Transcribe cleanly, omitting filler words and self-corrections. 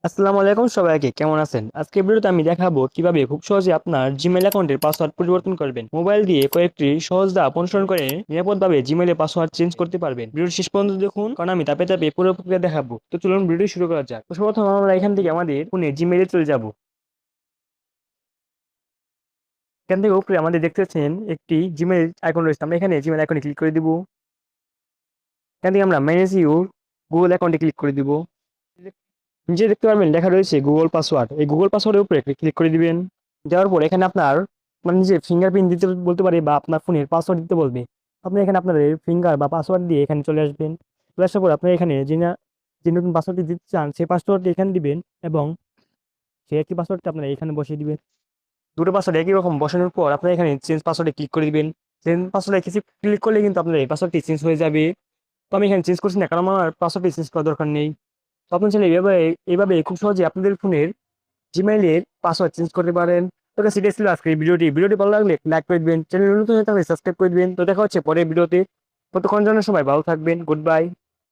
আসসালামু আলাইকুম সবাইকে, কেমন আছেন? আজকে ভিডিওতে আমি দেখাবো কিভাবে খুব সহজে আপনার জিমেইল অ্যাকাউন্টের পাসওয়ার্ড পরিবর্তন করবেন। মোবাইল দিয়ে কয়েকটি সহজ ধাপ অনুসরণ করে নিরাপদভাবে জিমেইলের পাসওয়ার্ড চেঞ্জ করতে পারবেন। ভিডিওটি শেষ পর্যন্ত দেখুন, কারণ আমি ধাপে ধাপে পুরো প্রক্রিয়া দেখাবো। তো চলুন ভিডিও শুরু করা যাক। তো সর্বপ্রথম আমরা এখান থেকে আমাদের ফোনে জিমেইলে চলে যাব। এখান থেকে উপরে আমাদের দেখতে পাচ্ছেন একটি জিমেইল আইকন রয়েছে। আমরা এখানে জিমেইল আইকনে ক্লিক করে দিব। এখান থেকে আমরা ম্যানেজ ইউর গুগল অ্যাকাউন্টে ক্লিক করে দিব। নিচে দেখতে পারবেন লেখা রয়েছে গুগল পাসওয়ার্ড। এই গুগল পাসওয়ার্ডের উপরে ক্লিক করে দিবেন। দেওয়ার পর এখানে আপনার মানে নিজের ফিঙ্গারপ্রিন্ট দিতে বলতে পারে বা আপনার ফোনের পাসওয়ার্ড দিতে বলবে। আপনি এখানে আপনার ফিঙ্গার বা পাসওয়ার্ড দিয়ে এখানে চলে আসবেন। চলে আসার পর আপনি এখানে যে নতুন পাসওয়ার্ডটি দিতে চান সেই পাসওয়ার্ডটি এখানে দিবেন এবং সেই একই পাসওয়ার্ডটা আপনারা এখানে বসিয়ে দিবেন। দুটো পাসওয়ার্ড একই রকম বসানোর পর আপনারা এখানে চেঞ্জ পাসওয়ার্ডে ক্লিক করে দিবেন। চেঞ্জ পাসওয়ার্ডে কিছু ক্লিক করলে কিন্তু আপনার এই পাসওয়ার্ডটি চেঞ্জ হয়ে যাবে। তো আমি এখানে চেঞ্জ করছি না, কারণ আমার পাসওয়ার্ডটি চেঞ্জ করার দরকার নেই। তো আপনি চাইলে এইভাবে খুব সহজে আপনাদের ফোনের জিমেইলের পাসওয়ার্ড চেঞ্জ করতে পারেন। তো সেটাই ছিল আজকের এই ভিডিওটি ভালো লাগলে লাইক করে দিবেন, চ্যানেল নতুন হয়ে থাকলে সাবস্ক্রাইব করে দিবেন। তো দেখা হচ্ছে পরের ভিডিওতে। ততক্ষণ জন্য সবাই ভালো থাকবেন। Good bye.